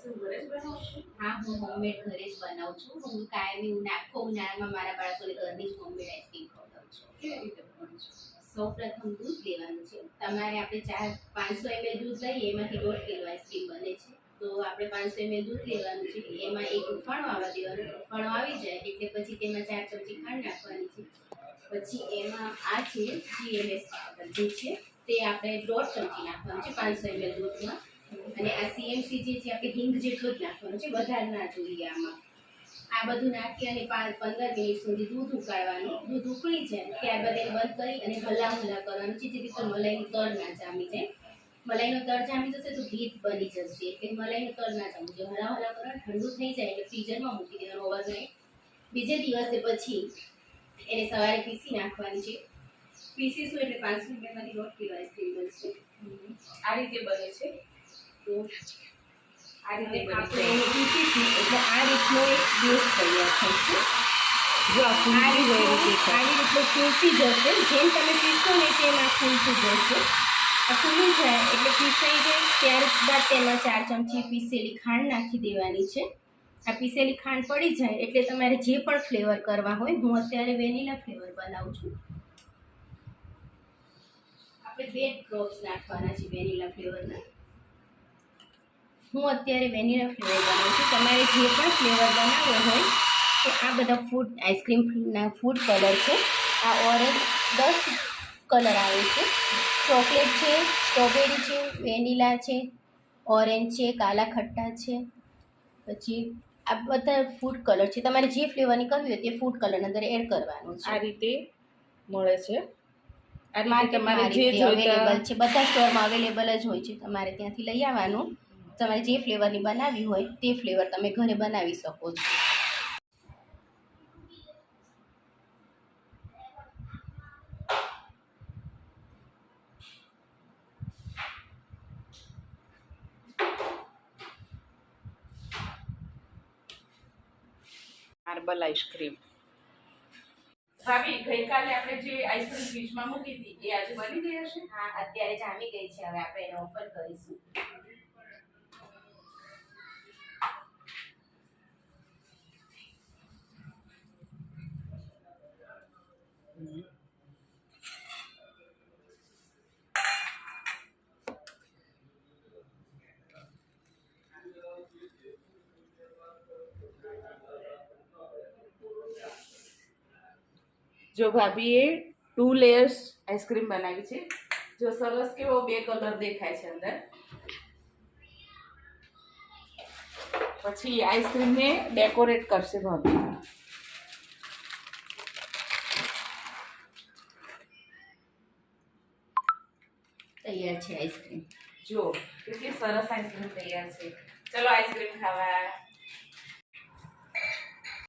Ice cream ઘરે જ બનાવો છો? હા, હું હોમમેડ ઘરે જ બનાવું છું. હું કાયમી આખો ઉનાળામાં મારા બાળકોને ઘરની જ હોમમેડ આઈસ્ક્રીમ ખવડાવું છું. કેવી રીતે બનાવો છો? સૌપ્રથમ દૂધ લેવાનું છે. તમારે આપણે 500 ml દૂધ લઈએ એમાંથી 1.5 કિલો આઈસ્ક્રીમ બને છે. તો આપણે 500 ml દૂધ લેવાનું છે. એમાં એક ઉફાણો આવવા દેવાનું. ઉફાણો આવી જાય એટલે પછી તેમાં 4 ચમચી ખાંડ નાખવાની છે. પછી એમાં આ છે GMS પાવડર જે છે તે આપણે 1.5 ચમચી નાખવાનું છે 500 ml દૂધમાં. અને આ CMC જે છે આપણે હિંગ જેટલું જ નાખવાનું છે, વધારે ના જોઈએ આમાં. આ બધું નાખી અને 15 મિનિટ સુધી દૂધ ઉકાળવાનું. દૂધ ઉકળી જાય ત્યારબાદ એને બંધ કરી અને હલા કરવાનું છે, જેથી તો મલાઈનું તળ ના જામી જાય. મલાઈનો તળ જામી જશે તો ઘી બની જશે, એટલે મલાઈનું તળ ના જામવું જોઈએ. હલા કરવાનું, ઠંડુ થઈ જાય એટલે ફ્રીઝરમાં મૂકી દેવાનું ઓવરનાઇટ. બીજે દિવસે પછી એને સવારે પીસી નાખવાની છે. પીસીશું એટલે 500 ml માંથી 1 કિલો આઈસ્ક્રીમ બનશે. આ રીતે બને છે. તો આ રીતે બને આપણે છે. એને પીસીશું એટલે આ રીતનો એક બેઝ તૈયાર થશે. જો આ ફૂલતી હોય એ રીતે આવી રીતે ફૂલતી જશે. જેમ તમે પીસો ને તેમ આ ફૂલતું જશે. આ ફૂલી જાય એટલે પીસાઈ જાય ત્યારબાદ તેમાં 4 ચમચી પીસેલી ખાંડ નાખી દેવાની છે. આ પીસેલી ખાંડ પડી જાય એટલે તમારે જે પણ ફ્લેવર કરવા હોય, હું અત્યારે વેનીલા ફ્લેવર બનાવું છું. આપણે 2 ડ્રોપ્સ નાખવાના છે વેનીલા ફ્લેવરના. હું અત્યારે વેનીલા ફ્લેવર બનાવું છું. તમારે જે પણ ફ્લેવર બનાવવો હોય તો આ બધા ફૂડ આઈસ્ક્રીમના ફૂડ કલર છે. આ ઓરેન્જ 10 કલર આવે છે. ચોકલેટ છે, સ્ટ્રોબેરી છે, વેનીલા છે, ઓરેન્જ છે, કાલા ખટ્ટા છે. પછી આ બધા ફૂડ કલર છે. તમારે જે ફ્લેવરની કરવી હોય તે ફૂડ કલર અંદર એડ કરવાનું છે. આ રીતે મળે છે. આ રીતે માર્કેટમાં તમારે જે અવેલેબલ જોઈતા છે, બધા સ્ટોરમાં અવેલેબલ જ હોય છે. તમારે ત્યાંથી લઈ આવવાનું. તમારે જે ફ્લેવરની બનાવવી હોય તે ફ્લેવર તમે ઘરે બનાવી શકો છો. Marble ice cream. ભાભી, ગઈકાલે આપણે જે આઈસ્ક્રીમ ફ્રીજમાં મૂકી હતી એ આજે બની ગઈ હશે? હા, અત્યારે જામી ગઈ છે. હવે આપણે એને ઓપન કરીશું. જો ભાભીએ 2 લેયર્સ આઈસ્ક્રીમ બનાવી છે. જો સરસ કેવો 2 કલર દેખાય છે અંદર. પછી આઈસ્ક્રીમને ડેકોરેટ કરશે ભાભી. તૈયાર છે આઈસ્ક્રીમ. જો કેટલી સરસ આઈસ્ક્રીમ તૈયાર છે. ચલો આઈસ્ક્રીમ ખાવા.